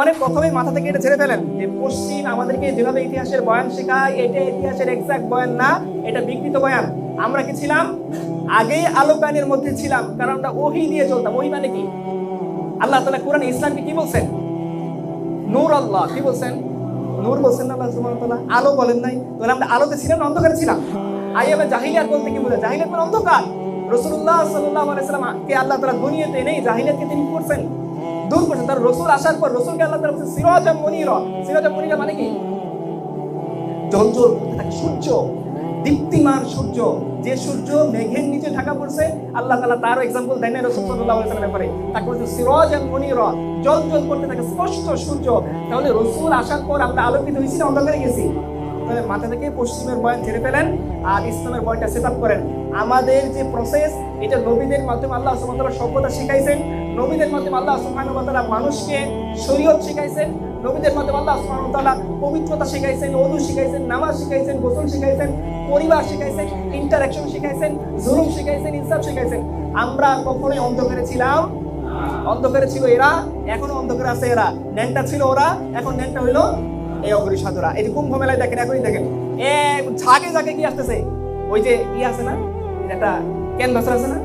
মানে প্রথমে মাথা থেকে এটা ছেড়ে ফেলেন যে পশ্চিম আমাদেরকে যেভাবে ইতিহাসের বয়ান শেখায় এটা ইতিহাসের এক্সাক্ট বয়ান না, এটা বিকৃত বয়ান। আমরা কি ছিলাম? আগেই আলোকানের মধ্যে ছিলাম, কারণ আমরা ওহী দিয়ে চলতাম। ওহী মানে কি? আল্লাহ তাআলা কোরআনে ইসলামকে কি বলছেন? নূর। আল্লাহ কি বলছেন? নূর বলছেন না আল্লাহ সুবহানাহু ওয়া তাআলা? আলো বলেন নাই? তাহলে আমরা আলোতে ছিলাম না অন্ধকারে ছিলাম? আইয়ামে জাহিলিয়াত বলতে কি বোঝায়? জাহিলিয়াত মানে অন্ধকার। রাসূলুল্লাহ সাল্লাল্লাহু আলাইহি ওয়াসাল্লাম কে আল্লাহ তাআলা দুনিয়াতে এনেই জাহিলিয়াতকে তিনি করছেন, দূর করছেন। তার রাসূল আসার পর রাসূলকে আল্লাহ তাআলা বলেছেন সিরাজাম মুনীরা। সিরাজাম মুনীরা মানে কি? জ্বলজ্বল করতে থাকে সূর্য, দীপ্তিমান সূর্য। যে সূর্য মেঘের নিচে ঢাকা পড়ছে, আল্লাহ তাআলা তারও एग्जांपल দেন রাসূল সাল্লাল্লাহু আলাইহি ওয়াসাল্লামের পরে। তাকে বলেছেন সিরাজাম মুনীরা, জ্বলজ্বল করতে থাকে স্পষ্ট সূর্য। তাহলে রাসূল আসার পর আমরা আলোকিত হইছি না অন্ধকারে গেছি? তাহলে মাথা থেকে পশ্চিমের বয়ান ছেড়ে ফেলেন আর ইসলামের বয়ানটা সেটআপ করেন। আমাদের যে প্রসেস, এটা নবীদের মাধ্যমে আল্লাহ সুবহানাহু ওয়া তাআলা সভ্যতা শিখাইছেন, নবীদের মাধ্যমে আল্লাহ সুবহানাহু ওয়া তাআলা মানুষকে শরীয়ত শিখাইছেন, নবীদের মাধ্যমে আল্লাহ সুবহানাহু ওয়া তাআলা পবিত্রতা শিখাইছেন, ওযু শিখাইছেন, নামাজ শিখাইছেন, গোসল শিখাইছেন, পরিবার শিখাইছেন, ইন্টারঅ্যাকশন শিখাইছেন, জুলুম শিখাইছেন, ইনসাফ শিখাইছেন। আমরা কখনোই অন্ধকারে ছিলাম? অন্ধকারে ছিল এরা, এখনো অন্ধকারে আছে এরা। ন্যাংটা ছিল ওরা, এখন ন্যাংটা হইলো এই অগরি সাধুরা। এই যে কুম্ভ মেলায় দেখেন, এখনই দেখেন ঝাঁকে ঝাঁকে কি আসতেছে, ওই যে ই আছে না, একটা ক্যানভাস আছে না,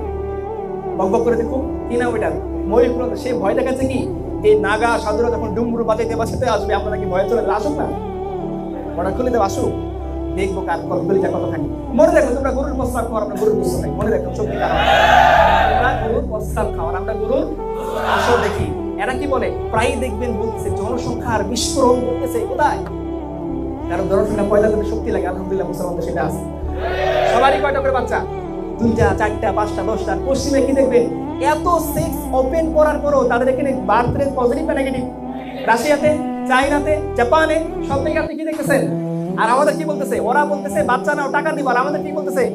বকবক করে দেখুন কি না ওইটা ময়ূর, সে ভয় দেখাচ্ছে কি এই নাগা সাধুরা যখন ডুমরু বাজাইতে বাজাইতে আসবে, আপনারা কি ভয় চলে আসুক না, ওরা খুলে দেব আসুক, দেখবো কার কলকলিটা কত থাকে। মনে রাখো তোমরা গরুর প্রস্তাব খাওয়ার, আমরা গরুর প্রস্তাব খাই। মনে রাখো সত্যি কারণ আমরা গরুর প্রস্তাব খাওয়ার, আমরা গরুর আসল দেখি। এরা কি বলে? প্রায় দেখবেন বলতেছে জনসংখ্যার বিস্ফোরণ করতেছে। কোথায়? কারণ জনসংখ্যা পয়দা করতে শক্তি লাগে। আলহামদুলিল্লাহ মুসলমানদের সেটা আছে। সবারই কয়টা করে বাচ্চা? 2টা, 4টা, 5টা, 10টা। পশ্চিমে কি দেখবেন? এত সেক্স ওপেন করার পরও তাদের এখানে বার্থ রেট পজিটিভ না নেগেটিভ? রাশিয়াতে, চায়নাতে, জাপানে সব থেকে আপনি কি দেখতেছেন? আর আমাদের কি বলতেছে? ওরা বলতেছে বাচ্চা নাও, টাকা দিবা। আর আমাদের কি বলতেছে?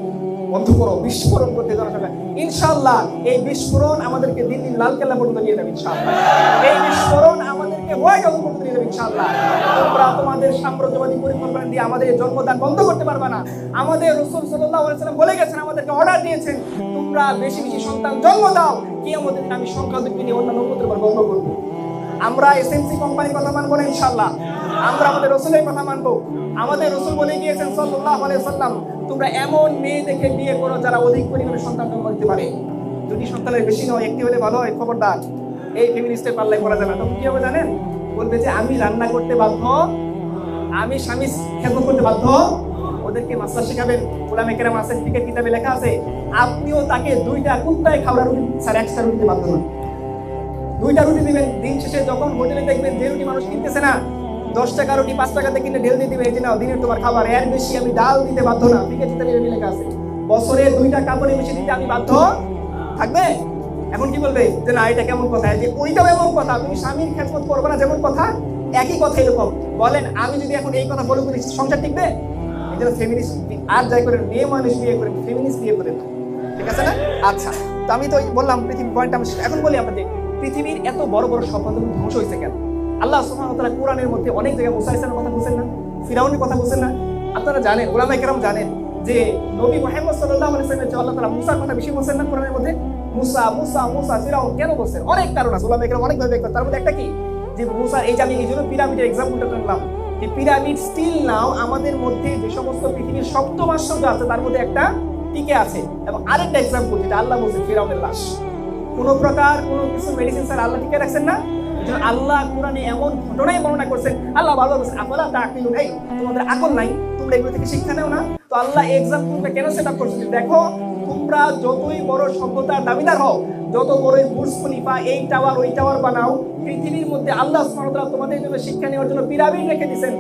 বন্ধ করো, বিস্ফোরণ করতে জনসংখ্যা। ইনশাআল্লাহ এই বিস্ফোরণ আমাদেরকে দিন দিন লালকেল্লা পর্যন্ত নিয়ে যাবে ইনশাআল্লাহ। এই বিস্ফোরণ আমাদেরকে হোয়াইট হাউস পর্যন্ত নিয়ে যাবে ইনশাআল্লাহ। তোমরা তোমাদের সাম্রাজ্যবাদী পরিকল্পনা দিয়ে আমাদের এই জন্মদান বন্ধ করতে পারবে না। আমাদের রাসূল সাল্লাল্লাহু আলাইহি ওয়াসাল্লাম বলে গেছেন, আমাদেরকে অর্ডার দিয়েছেন তোমরা বেশি বেশি সন্তান জন্ম দাও, কিয়ামতের দিন আমি সংখ্যাধিক্য নিয়ে অন্যান্য উম্মতের উপর গর্ব করব। আমরা এসএমসি কোম্পানির কথা মানবো না ইনশাআল্লাহ। আমরা আমাদের রাসূলের কথা মানবো। আমাদের রাসূল বলে গিয়েছেন সাল্লাল্লাহু আলাইহি ওয়াসাল্লাম, তোমরা এমন মেয়ে দেখে বিয়ে করো যারা অধিক পরিমাণে সন্তান জন্ম দিতে পারে। 2টি সন্তানের বেশি নয়, একটি হলে ভালো হয়, খবরদার। এই ফেমিনিস্টের পাল্লায় পড়া যাবে না। তখন কি হবে জানেন? বলবে যে আমি রান্না করতে বাধ্য, আমি স্বামী খেদমত করতে বাধ্য। ওদেরকে মাসলা শেখাবেন। উলামা কেরাম আছেন, ফিকহের কিতাবে লেখা আছে আপনিও তাকে 2টা কুত্তায় খাওয়া রুটি ছাড়া এক্সট্রা রুটি দিতে বাধ্য নন। 2টা রুটি দিবেন। দিন শেষে যখন হোটেলে দেখবেন যে রুটি মানুষ কিনতেছে না, 10 টাকা রুটি 5 টাকাতে কিনে ঢেল দিয়ে দিবে, এই যে নাও দিনের তোমার খাবার, এর বেশি আমি ডাল দিতে বাধ্য না। ফিকহের কিতাবে লেখা আছে বছরে 2টা কাপড়ে বেশি দিতে আমি বাধ্য থাকবে। এখন কি বলবে যে না এটা কেমন কথা, যে ওইটাও এমন কথা, তুমি স্বামীর খেদমত করবে না যেমন কথা, একই কথা এরকম। বলেন আমি যদি এখন এই কথা বলে বলি সংসার টিকবে? এই জন্য ফেমিনিস্ট আর যাই করেন, মেয়ে মানুষ বিয়ে করেন, ফেমিনিস্ট বিয়ে করেন, ঠিক আছে না? আচ্ছা, তো আমি তো বললাম পৃথিবীর পয়েন্টটা। এখন বলি আপনাদের, পৃথিবীর এত বড় বড় সভ্যতাগুলো ধ্বংস হয়েছে কেন? আল্লাহ সুবহানাহু ওয়া তাআলা কোরআনের মধ্যে অনেক জায়গায় মুসা আলাইহিস সালামের কথা বলছেন না, ফিরাউনের কথা বলছেন না? আপনারা জানেন, উলামা কেরাম জানেন যে নবী মুহাম্মদ সাল্লাল্লাহু আলাইহি ওয়াসাল্লামের যে আল্লাহ তাআলা মুসার কথা বেশি বলছেন না কোরআনের মধ্যে? মুসা মুসা মুসা ফিরাউন কেন বলছেন? অনেক কারণ আছে। উলামা কেরাম অনেক ভাবে, তার মধ্যে একটা কি যে মুসা, এই যে আমি এই জন্য পিরামিডের এক্সাম্পলটা নিলাম, যে পিরামিড স্টিল নাও আমাদের মধ্যে যে সমস্ত পৃথিবীর সপ্তম আশ্চর্য আছে তার মধ্যে একটা টিকে আছে। এবং আরেকটা এক্সাম্পল যেটা আল্লাহ বলছেন ফিরাউনের লাশ, কোনো প্রকার কোনো কিছু মেডিসিন স্যার আল্লাহ টিকে রাখছেন না। আল্লাহ কোরআনে এমন ঘটনাই বর্ণনা করছেন, আল্লাহ ভালো বলছেন আফালা তাআকিলুন, এই তোমাদের আকল নাই, তোমরা এগুলো থেকে শিক্ষা নাও না? তো আল্লাহ এক্সাম্পলটা কেন সেট আপ করছেন? দেখো তোমরা যতই বড় সভ্যতার দাবিদার হও, যত বড় বুর্জ খলিফা, এই টাওয়ার ওই টাওয়ার বানাও, পৃথিবীর মধ্যে আল্লাহ সুবহানাহু ওয়া তাআলা তোমাদের জন্য শিক্ষা নেওয়ার জন্য পিরামিড রেখে দিয়েছেন।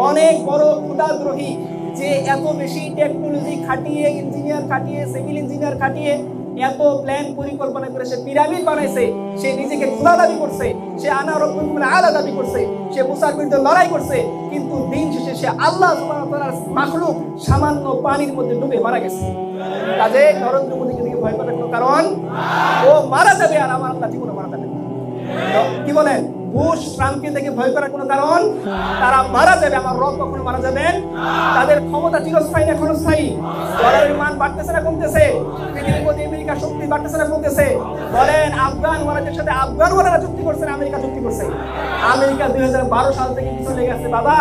অনেক বড় ক্ষুধাদ্রোহী যে এত বেশি টেকনোলজি খাটিয়ে, ইঞ্জিনিয়ার খাটিয়ে, সিভিল ইঞ্জিনিয়ার খাটিয়ে এত প্ল্যান পরিকল্পনা করে সে পিরামিড বানাইছে, সে নিজেকে খোদা দাবি করছে, সে আনা রব্বুকুম আলা দাবি করছে, সে মুসার বিরুদ্ধে লড়াই করছে, কিন্তু দিন শেষে সে আল্লাহ সুবহানাহু ওয়া তাআলার মাখলুক সামান্য পানির মধ্যে ডুবে মারা গেছে। কাজে নরেন্দ্র মোদীকে দিকে ভয় করার কোনো কারণ? ও মারা যাবে আর আমার আল্লাহ জীবনে মারা যাবে। কি বলেন? বুশ ট্রাম্পকে দেখে ভয় করার কোনো কারণ, তারা মারা যাবে, আমার রব কখনো মারা যাবেন। তাদের ক্ষমতা চিরস্থায়ী না ক্ষণস্থায়ী? ডলারের মান বাড়তেছে না কমতেছে? পৃথিবীর মধ্যে আমেরিকার শক্তি বাড়তেছে না কমতেছে? বলেন, আফগান ওয়ারাদের সাথে আফগান ওয়ারারা চুক্তি করছে না আমেরিকা চুক্তি করছে? আমেরিকা 2012 সাল থেকে পিছনে গেছে। বাবা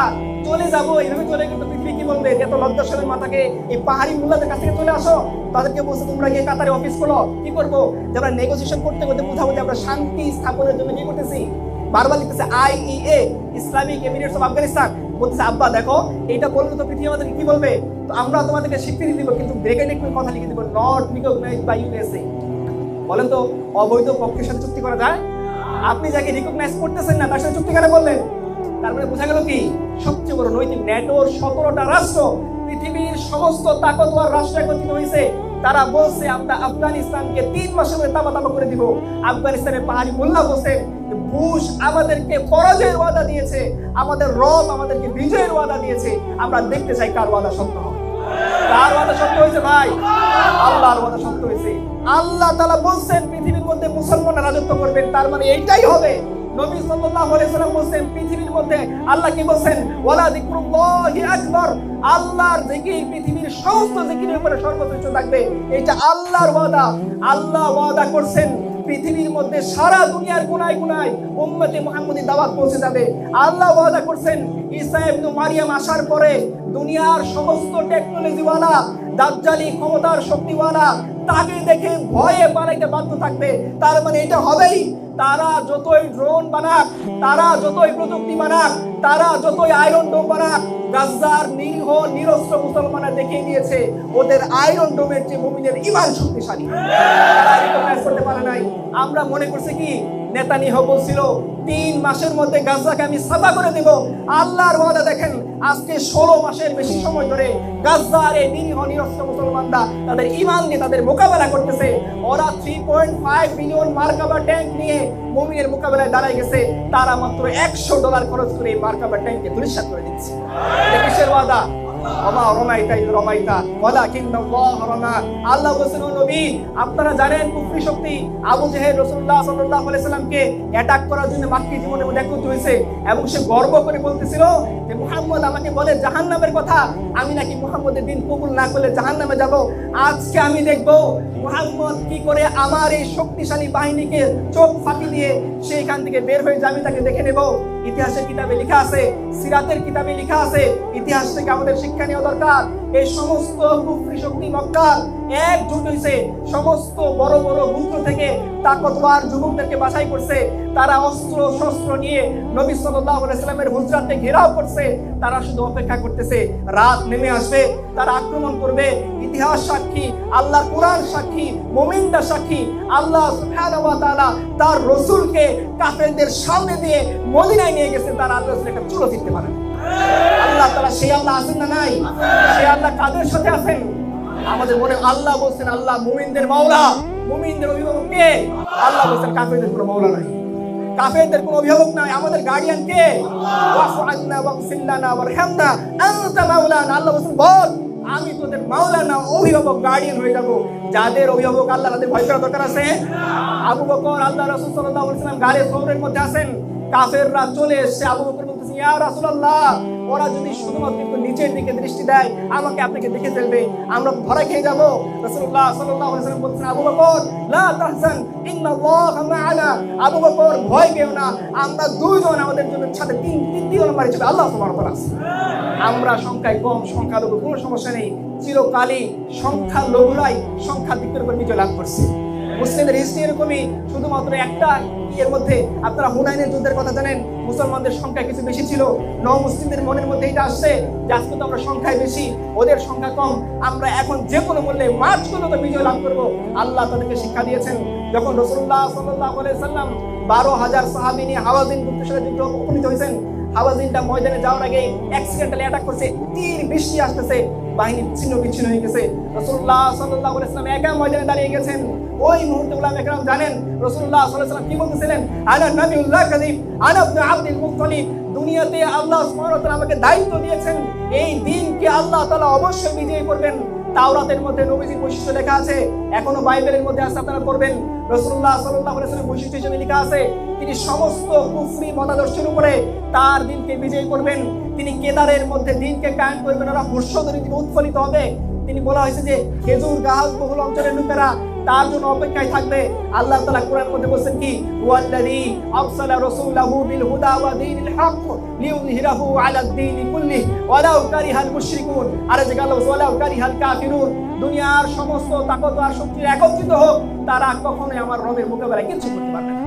চলে যাবো, এইভাবে চলে কিন্তু পৃথিবী কি বলবে? এত লজ্জাশনের মাথাকে এই পাহাড়ি মুল্লাদের কাছ থেকে চলে আসো। তাদেরকে বলছে তোমরা গিয়ে কাতারে অফিস করো। কি করবো? যে আমরা নেগোসিয়েশন করতে করতে বুঝাবো যে আমরা শান্তি স্থাপনের জন্য কি করতেছি। বারবার লিখতেছে IEA, Islamic Emirates of Afghanistan. বলতেছে আব্বা দেখো এইটা বললে তো পৃথিবী আমাদেরকে কি বলবে? তো আমরা তোমাদেরকে স্বীকৃতি দিব, কিন্তু ব্রেকে একটু কথা লিখে দিব, নট রিকগনাইজড বাই USA। বলেন তো অবৈধ পক্ষের সাথে চুক্তি করা যায়? আপনি যাকে রিকগনাইজ করতেছেন না তার সাথে চুক্তি কেন বললেন? তার মানে বোঝা গেল কি সবচেয়ে বড় নৈতিক ন্যাটোর 17টা রাষ্ট্র, পৃথিবীর সমস্ত তাকতওয়ার রাষ্ট্র একত্রিত হয়েছে। তারা বলছে আমরা আফগানিস্তানকে 3 মাসের মধ্যে তাবা করে দিব। আফগানিস্তানের পাহাড়ি মোল্লা বলছেন বুশ আমাদেরকে পরাজয়ের ওয়াদা দিয়েছে, আমাদের রব আমাদেরকে বিজয়ের ওয়াদা দিয়েছে। আমরা দেখতে চাই কার ওয়াদা সত্য হয়। কার ওয়াদা সত্য হয়েছে ভাই? আল্লাহর ওয়াদা সত্য হয়েছে। আল্লাহ তাআলা বলছেন পৃথিবীর মধ্যে মুসলমানরা রাজত্ব করবেন, তার মানে এইটাই হবে। নবী সাল্লাল্লাহু আলাইহি ওয়াসাল্লাম বলেন পৃথিবীর মধ্যে আল্লাহ কি বলেন? ওয়ালা যিকরুল্লাহি আকবার। আল্লাহর জিকির পৃথিবীর সমস্ত জিকিরের উপরে সর্বোচ্চ থাকবে। এটা আল্লাহর ওয়াদা। আল্লাহ ওয়াদা করছেন পৃথিবীর মধ্যে সারা দুনিয়ার কোনায় কোনায় উম্মতে মুহাম্মদী দাওয়াত পৌঁছে যাবে। আল্লাহ ওয়াদা করছেন ঈসা ইবনে মারিয়াম আসার পরে দুনিয়ার সমস্ত টেকনোলজিওয়ালা, দাজ্জালি ক্ষমতার শক্তিওয়ালা তাকে দেখে ভয়ে পালাইতে বাধ্য থাকবে। তার মানে এটা হবেই। তারা যতই ড্রোন বানাক, তারা যতই প্রযুক্তি বানাক, তারা যতই আয়রন ডোম বানাক, গাজার নিরীহ নিরস্ত্র মুসলমানরা দেখিয়ে দিয়েছে ওদের আয়রন ডোমের চেয়ে মুমিনের ঈমান শক্তিশালী। তারা রিকগনাইজ করতে পারে নাই। আমরা মনে করছি কি নেতানিয়াহু বলছিল 3 মাসের মধ্যে গাজাকে আমি সাফা করে দেব। আল্লাহর ওয়াদা দেখেন আজকে 16 মাসের বেশি সময় ধরে গাজার এই নিরীহ নিরস্ত্র মুসলমানরা তাদের ঈমান নিয়ে তাদের মোকাবেলা করতেছে। ওরা 3.5 মিলিয়ন মার্কাবা ট্যাঙ্ক নিয়ে মুমিনের মোকাবেলায় দাঁড়ায় গেছে। তারা মাত্র $100 খরচ করে এই মার্কাবা ট্যাঙ্ককে ধূলিসাৎ করে দিচ্ছে। এটা কিসের ওয়াদা? আল্লাহ বলেছেন ও নবী আপনারা জানেন কুফরি শক্তি আবু জেহেল রাসূলুল্লাহ সাল্লাল্লাহু আলাইহি সাল্লামকে অ্যাটাক করার জন্য মক্কি জীবনের মধ্যে একত্রিত হয়েছে এবং সে গর্ব করে বলতেছিল যে মুহাম্মদ আমাকে বলে জাহান্নামের কথা, আমি নাকি মুহাম্মদের দিন কবুল না করলে জাহান্নামে যাব। আজকে আমি দেখব মুহাম্মদ কি করে আমার এই শক্তিশালী বাহিনীকে চোখ ফাঁকি দিয়ে সেইখান থেকে বের হয়ে যাবে, তাকে দেখে নেব। ইতিহাসের কিতাবে লেখা আছে, সিরাতের কিতাবে লেখা আছে, ইতিহাস থেকে আমাদের শিক্ষা নেওয়া দরকার। এই সমস্ত কুফরি শক্তি মক্কার একজোট হয়েছে, সমস্ত বড় বড় গুত্র থেকে তাকতওয়ার যুবকদেরকে বাছাই করছে। তারা অস্ত্র শস্ত্র নিয়ে নবী সাল্লাল্লাহু আলাইহি সাল্লামের হুজরাতে ঘেরাও করছে। তারা শুধু অপেক্ষা করতেছে রাত নেমে আসবে, তারা আক্রমণ করবে। ইতিহাস সাক্ষী, আল্লাহর কোরআন সাক্ষী, মুমিনরা সাক্ষী, আল্লাহ সুবহানাহু ওয়া তাআলা তার রাসূলকে কাফেরদের সামনে দিয়ে মদিনায় নিয়ে গেছে। তারা আল্লাহর রাসূলের একটা চুলো দিতে পারে। আল্লাহ তাআলা সেই আল্লাহ আছেন না নাই? সেই আল্লাহ কাদের সাথে আছেন? আমাদের মনে আল্লাহ বলছেন আল্লাহ মুমিনদের মাওলা, মুমিনদের অভিভাবক কে? আল্লাহ বলছেন কাফেরদের কোনো মাওলা নাই, কাফেরদের কোনো অভিভাবক নাই। আমাদের গার্ডিয়ান কে? ওয়াফু আন্না ওয়াগফির লানা ওয়ারহামনা আনতা মাওলানা। আল্লাহ বলছেন বল আমি তোদের মাওলানা, অভিভাবক, গার্ডিয়ান হয়ে যাব। যাদের অভিভাবক আল্লাহ তাদের ভয় করার দরকার আছে। আবু বকর আল্লাহ রাসূল সাল্লাল্লাহু আলাইহি ওয়াসাল্লাম গারে সওরের মধ্যে আছেন, কাফেররা চলে এসে আবু বকর বলতেছে ইয়া রাসূলুল্লাহ ওরা যদি শুধুমাত্র একটু নিচের দিকে দৃষ্টি দেয় আমাকে আপনাকে দেখে ফেলবে, আমরা ধরা খেয়ে যাব। রাসূলুল্লাহ সাল্লাল্লাহু আলাইহি ওয়াসাল্লাম বলছেন আবু বকর লা তাহজান ইন্নাল্লাহা মা'ানা। আবু বকর ভয় পেও না, আমরা দুইজন আমাদের জন্য সাথে তিন নম্বর হিসেবে আল্লাহ সুবহানাহু ওয়া তাআলা আছে। আমরা সংখ্যায় কম, সংখ্যালঘু কোনো সমস্যা নেই। চিরকালই সংখ্যালঘুরাই সংখ্যাধিক্যের উপর বিজয় লাভ করছে। মুসলিমদের হিস্ট্রি এরকমই, শুধুমাত্র একটা এর মধ্যে আপনারা হুনাইনের যুদ্ধের কথা জানেন, মুসলমানদের সংখ্যা কিছু বেশি ছিল। মুসলিমদের মনের মধ্যে এটা আসছে যে আজকে তো আমরা সংখ্যায় বেশি, ওদের সংখ্যা কম, আমরা এখন যে কোনো মূল্যে মার্চ করলে তো বিজয় লাভ করবো। আল্লাহ তাদেরকে শিক্ষা দিয়েছেন। যখন রাসূলুল্লাহ সাল্লাল্লাহু আলাইহি সাল্লাম 12,000 সাহাবী নিয়ে হাওয়াযিন গোত্রের সাথে যুদ্ধে উপনীত হয়েছেন, হাওয়াযিনটা ময়দানে যাওয়ার আগে অ্যাক্সিডেন্টালি অ্যাটাক করছে, তীর বৃষ্টি আসতেছে, বাহিনী ছিন্ন বিচ্ছিন্ন হয়ে গেছে। রাসূলুল্লাহ সাল্লাল্লাহু আলাইহি সাল্লাম একা ময়দানে দাঁড়িয়ে গেছেন। ওই মুহূর্তে উলামা একরাম জানেন রাসূলুল্লাহ সাল্লাল্লাহু আলাইহি সাল্লাম কি বলতেছিলেন? আনা নবিয়ুল্লাহ কাযিব আনা ইবনে আব্দুল মুত্তালিব। দুনিয়াতে আল্লাহ সুবহানাহু ওয়া তাআলা আমাকে দায়িত্ব দিয়েছেন এই দিনকে আল্লাহ তাআলা অবশ্যই বিজয়ী করবেন। তাওরাতের মধ্যে নবীজির বৈশিষ্ট্য লেখা আছে, এখনো বাইবেলের মধ্যে আছে, আপনারা পড়বেন। রাসূলুল্লাহ সাল্লাল্লাহু আলাইহি ওয়াসাল্লামের বৈশিষ্ট্য হিসেবে লেখা আছে তিনি সমস্ত কুফরি মতাদর্শের উপরে তার দিনকে বিজয় করবেন, তিনি কেদারের মধ্যে দিনকে কায়েম করবেন, ওরা হর্ষধ্বনি দিবে, উৎফুল্লিত হবে। তিনি বলা হয়েছে যে খেজুর গাছ বহুল অঞ্চলের লোকেরা তার জন্য অপেক্ষায় থাকবে। আল্লাহ তাআলা কোরআনের মধ্যে বলেন কি, ওয়াল্লাযী আরসালা রাসূলাহু বিল হুদা ওয়া দীনিল হক লিইয়ুযহিরাহু আলাদ দীনি কুল্লিহি ওয়ালাউ কারিহাল মুশরিকুন। আর যে গাল ওয়ালাউ কারিহাল কাফিরুন, দুনিয়ার সমস্ত তাকওয়ার শক্তি একত্রিত হোক, তারা কখনোই আমার রবের মোকাবেলায় কিছু করতে পারবে না।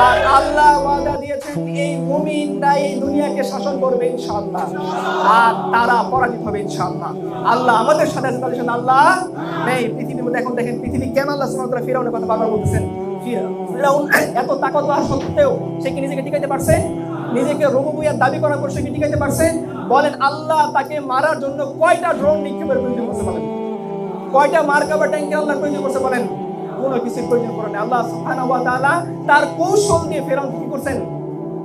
আর আল্লাহ ওয়াদা দিয়েছেন এই মুমিনরা এই দুনিয়াকে শাসন করবে ইনশাআল্লাহ, আর তারা পরাজিত হবে ইনশাআল্লাহ। আল্লাহ আমাদের সাথে আছে, তাদের সাথে আল্লাহ নেই। পৃথিবীর মধ্যে এখন দেখেন পৃথিবী কেন আল্লাহ সুবহানাহু ওয়া তাআলা ফিরআউনের কথা বারবার বলতেছেন। ফিরআউন এত তাকওয়ার সত্ত্বেও সে কি নিজেকে টিকাইতে পারছে? নিজেকে রুবুবিয়্যাত দাবি করার পর সে কি টিকাইতে পারছে? বলেন আল্লাহ তাকে মারার জন্য কয়টা ড্রোন নিক্ষেপের প্রয়োজন করছে বলেন? কয়টা মার্কাবা ট্যাঙ্কের আল্লাহ প্রয়োজন করছে বলেন? কোনো কিছুর প্রয়োজন করে না। আল্লাহ সুবহানাহু ওয়া তাআলা তার কৌশল দিয়ে ফিরআউন কি করছেন?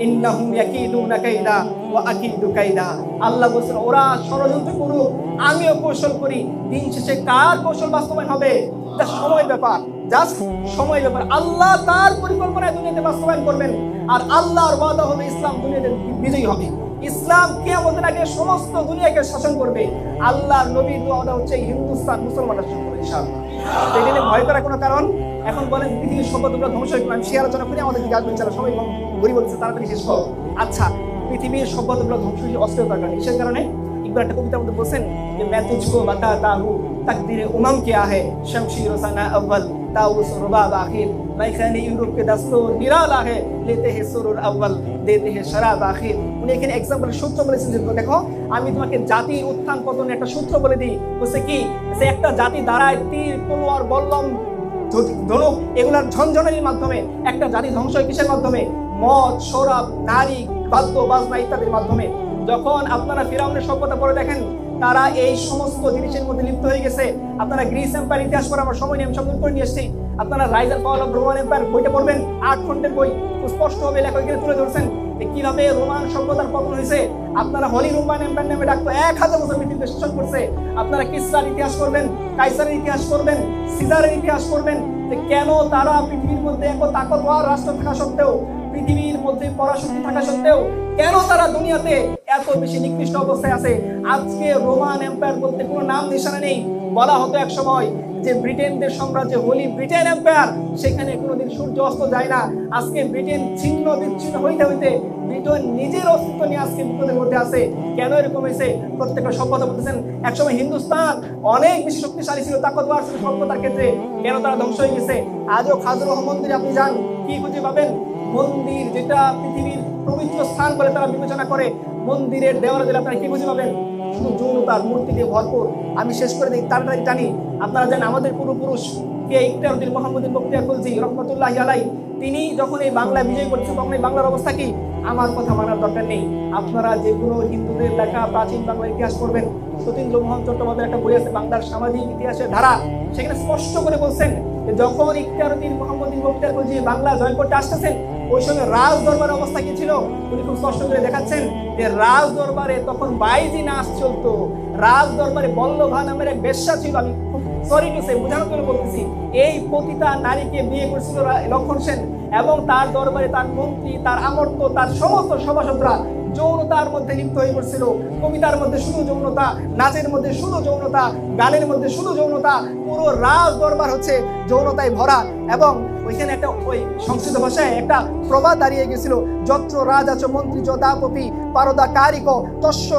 ইন্নাহুম ইয়াকিদুনা কাইদা ওয়া আকিদু কাইদা। আল্লাহ বলেন ওরা ষড়যন্ত্র করুক, আমিও কৌশল করি। দিন শেষে কার কৌশল বাস্তবায়ন হবে? এটা সময়ের ব্যাপার, জাস্ট সময়ের ব্যাপার। আল্লাহ তার পরিকল্পনায় দুনিয়াতে বাস্তবায়ন করবেন, আর আল্লাহর ওয়াদা হবে ইসলাম দুনিয়াতে বিজয়ী হবে। ইসলাম কিয়ামতের আগে সমস্ত দুনিয়াকে শাসন করবে। আল্লাহর নবীর ওয়াদা হচ্ছে হিন্দুস্তান মুসলমানরা শাসন করবে ইনশাআল্লাহ। এখানে ভয় করার কোনো কারণ? এখন বলেন পৃথিবীর সভ্যতাগুলো ধ্বংস হয়ে গেল, আমি সে আলোচনা করি, আমাদের দিকে আসবেন চালা সবাই ঘুরি বলছে তাড়াতাড়ি শেষ করো। আচ্ছা, পৃথিবীর সভ্যতাগুলো ধ্বংস হয়ে অস্থিরতার কারণে, কিসের কারণে? ইকবাল একটা কবিতার মধ্যে বলছেন যে मैं तुझको बताता हूँ तकदीर उमम क्या है शमशीर सना अव्वल ताउस रुबाब आखिर मैं खाने यूरोप के दस्तूर निराला है लेते हैं सुरूर अव्वल देते हैं शराब आखिर। উনি এখানে एग्जांपल সূত্র বলেছেন যে দেখো আমি তোমাকে জাতির উত্থান পতনের একটা সূত্র বলে দিই। বলছে কি যে একটা জাতি দাঁড়ায় তীর তলোয়ার বল্লম ধনুক এগুলার ঝনঝনানির মাধ্যমে, একটা জাতি ধ্বংস হয় কিসের মাধ্যমে? মদ, শরাব, নারী, বাদ্য বাজনা ইত্যাদির মাধ্যমে। যখন আপনারা ফিরআউনের সভ্যতা পড়ে দেখেন তারা এই সমস্ত জিনিসের মধ্যে লিপ্ত হয়ে গেছে। আপনারা গ্রিস এম্পায়ার ইতিহাস পড়ে আমার সময় নিয়ে আমি সব করে নিয়ে এসেছি। আপনারা rise and fall of Roman empire বইটা পড়বেন, 8 খণ্ডের বই, স্পষ্টভাবে লেখা এখানে তুলে ধরছেন কিভাবে রোমান সভ্যতার পতন হয়েছে। আপনারা হলি রোমান এম্পায়ার নামে ডাকতো, 1000 বছর পৃথিবীতে শাসন করছে। আপনারা কিসরার ইতিহাস করবেন, কাইসারের ইতিহাস করবেন, সিজারের ইতিহাস করবেন, যে কেন তারা পৃথিবীর মধ্যে এত তাকতওয়ার রাষ্ট্র থাকা সত্ত্বেও, পৃথিবীর মধ্যে পরাশক্তি থাকা সত্ত্বেও কেন তারা দুনিয়াতে এত বেশি নিকৃষ্ট অবস্থায় আছে। আজকে রোমান এম্পায়ার বলতে কোনো নাম নিশানা নেই। বলা হতো এক সময় যে ব্রিটেনদের সাম্রাজ্য হোলি ব্রিটেন এম্পায়ার, সেখানে কোনোদিন সূর্য অস্ত যায় না। আজকে ব্রিটেন ছিন্ন বিচ্ছিন্ন হইতে হইতে ব্রিটেন নিজের অস্তিত্ব নিয়ে আজকে বিপদের মধ্যে আছে। কেন এরকম হয়েছে? প্রত্যেকটা সভ্যতা বলতেছেন একসময় হিন্দুস্তান অনেক বেশি শক্তিশালী ছিল তাকতওয়ার ছিল সভ্যতার ক্ষেত্রে, কেন তারা ধ্বংস হয়ে গেছে? আজও খাজুরাহ মন্দিরে আপনি যান, কি খুঁজে পাবেন? মন্দির যেটা পৃথিবীর পবিত্র স্থান বলে তারা বিবেচনা করে, মন্দিরের দেওয়ালে দিলে আপনারা কি খুঁজে পাবেন? শুধু যৌনতার মূর্তি দিয়ে ভরপুর। আমি শেষ করে দিই, তাড়াতাড়ি টানি। আপনারা জানেন আমাদের পূর্বপুরুষ কে ইকরারউদ্দিন মুহাম্মদুল বখতিয়ার খলজি রহমাতুল্লাহি আলাইহি, তিনি যখন এই বাংলা বিজয় করছেন তখন এই বাংলার অবস্থা কি? আমার কথা মানার দরকার নেই। আপনারা যে কোনো হিন্দুদের লেখা প্রাচীন বাংলার ইতিহাস পড়বেন, সতীন্দ্রমোহন চট্টোপাধ্যায়ের একটা বই আছে বাংলার সামাজিক ইতিহাসের ধারা, সেখানে স্পষ্ট করে বলছেন যে যখন ইকরারউদ্দিন মুহাম্মদুল বখতিয়ার খলজি বাংলা জয় করতে আসতেছেন ওই সময় রাজ দরবারের অবস্থা কি ছিল? উনি খুব স্পষ্ট করে দেখাচ্ছেন যে রাজ দরবারে তখন বাইজি নাচ চলতো। রাজ দরবারে বল্লভা নামের এক বেশ্যা ছিল, আমি সরি টু সে বোঝানোর জন্য বলতেছি, এই পতিতা নারীকে বিয়ে করেছিল লক্ষণ সেন, এবং তার দরবারে তার মন্ত্রী, তার আমর্ত্য, তার সমস্ত সভাসদরা যৌনতার মধ্যে লিপ্ত হয়ে পড়ছিল। কবিতার মধ্যে শুধু যৌনতা, নাচের মধ্যে শুধু যৌনতা, গানের মধ্যে শুধু যৌনতা, পুরো রাজ দরবার হচ্ছে যৌনতায় ভরা। এবং ওইখানে একটা ওই সংস্কৃত ভাষায় একটা প্রবাদ দাঁড়িয়ে গেছিল, যত্র রাজাচ মন্ত্রী যদাপি পারদা কারিক তস্য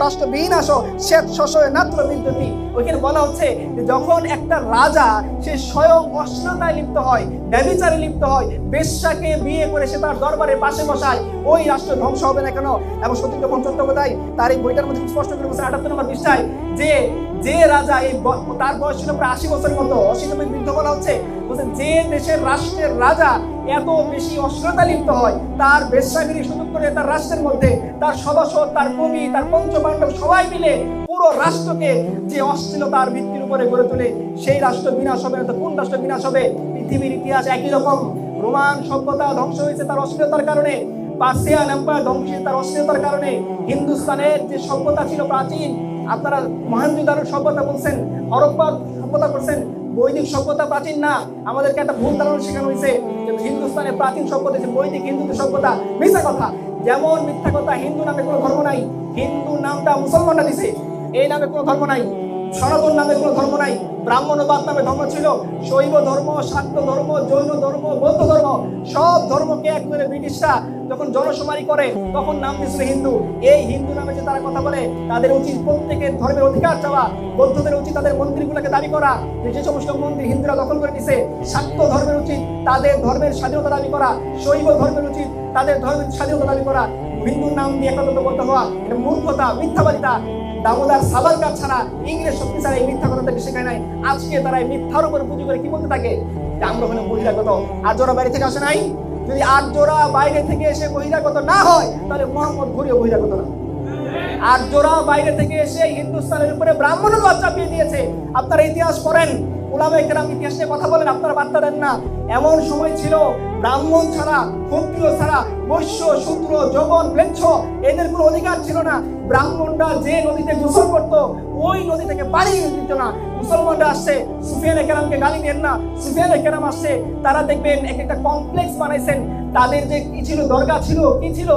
রাষ্ট্র বিনাশ শ্বেত শশয় নাত্র বিদ্যুতি। ওইখানে বলা হচ্ছে যে যখন একটা রাজা সে স্বয়ং অশ্লীলতায় লিপ্ত হয়, ব্যভিচারে লিপ্ত হয়, বেশ্যাকে বিয়ে করে সে তার দরবারের পাশে বসায়, ওই রাষ্ট্র ধ্বংস হবে না কেন? এবং সতীন্দ্রমোহন চট্টোপাধ্যায় তার এই বইটার মধ্যে স্পষ্ট করে বলছেন 78 নম্বর পৃষ্ঠায় যে রাজা এই তার বয়স ছিল প্রায় 80 বছরের মতো, 80 নম্বর বৃদ্ধ বলা হচ্ছে, বলছেন যে দেশের রাষ্ট্রের রাজা এত বেশি অশ্লীলতা লিপ্ত হয়, তার বেশ্যাগিরি সুযোগ করে তার রাষ্ট্রের মধ্যে তার সভাসদ, তার কবি, তার পঞ্চপাণ্ডব সবাই মিলে পুরো রাষ্ট্রকে যে অশ্লীলতার ভিত্তির উপরে গড়ে তোলে, সেই রাষ্ট্র বিনাশ হবে না তো কোন রাষ্ট্র বিনাশ হবে? পৃথিবীর ইতিহাস একই রকম। রোমান সভ্যতা ধ্বংস হয়েছে তার অশ্লীলতার কারণে, পার্সিয়ান এম্পায়ার ধ্বংসের তার অস্থিরতার কারণে হিন্দুস্তানের যে সভ্যতা ছিল প্রাচীন, আপনারা মহেঞ্জোদারো সভ্যতা বলছেন, হরপ্পা সভ্যতা বলছেন, বৈদিক সভ্যতা প্রাচীন না। আমাদেরকে একটা ভুল ধারণা শেখানো হয়েছে যে হিন্দুস্তানের প্রাচীন সভ্যতা যে বৈদিক হিন্দু সভ্যতা। মিথ্যা কথা। যেমন মিথ্যা কথা, হিন্দু নামে কোনো ধর্ম নাই। হিন্দু নামটা মুসলমানরা দিছে, এই নামে কোনো ধর্ম নাই। সনাতন নামে কোনো ধর্ম নাই। ব্রাহ্মণবাদ নামে ধর্ম ছিল। শৈব ধর্ম, শাক্ত ধর্ম, জৈন ধর্ম, বৌদ্ধ ধর্ম, সব ধর্মকে এক করে ব্রিটিশরা যখন জনশুমারি করে তখন নাম দিয়েছিল হিন্দু। এই হিন্দু নামে যে তারা কথা বলে, তাদের উচিত প্রত্যেকের ধর্মের অধিকার চাওয়া। বৌদ্ধদের উচিত তাদের মন্দিরগুলোকে দাবি করা, যে সমস্ত মন্দির হিন্দুরা দখল করে নিছে। শাক্ত ধর্মের উচিত তাদের ধর্মের স্বাধীনতা দাবি করা। শৈব ধর্মের উচিত তাদের ধর্মের স্বাধীনতা দাবি করা। হিন্দুর নাম দিয়ে একত্রবদ্ধ হওয়া এটা মূর্খতা, মিথ্যাবাদিতা। দামোদর সাভারকার ছাড়া, ইংরেজ শক্তি ছাড়া এই মিথ্যা কথা তাকে শেখায় নাই। আজকে তারা এই মিথ্যার উপর পুঁজি করে কি বলতে থাকে যে আমরা হলাম বহিরাগত। আর্যরা বাইরে থেকে আসে নাই। যদি আর্যরা বাইরে থেকে এসে বহিরাগত না হয় তাহলে মোহাম্মদ ঘুরিয়ে বহিরাগত না। আর্যরা বাইরে থেকে এসে হিন্দুস্তানের উপরে ব্রাহ্মণবাদ চাপিয়ে দিয়েছে। আপনারা ইতিহাস পড়েন, উলামায়ে কেরাম ইতিহাস নিয়ে কথা বলেন, আপনারা বার্তা দেন না। এমন সময় ছিল ব্রাহ্মণ ছাড়া, ক্ষত্রিয় ছাড়া, বৈশ্য, শূদ্র, যবন, ম্লেচ্ছ এদের কোনো অধিকার ছিল না। ব্রাহ্মণরা যে নদীতে গোসল করতো ওই নদী থেকে পানি দিত না। মুসলমানরা আসছে, সুফিয়ানে কেরামকে গালি দেন না। সুফিয়ানে কেরাম আসছে, তারা দেখবেন একটা কমপ্লেক্স বানাইছেন। তাদের যে কি ছিল, দরগা ছিল, কি ছিল,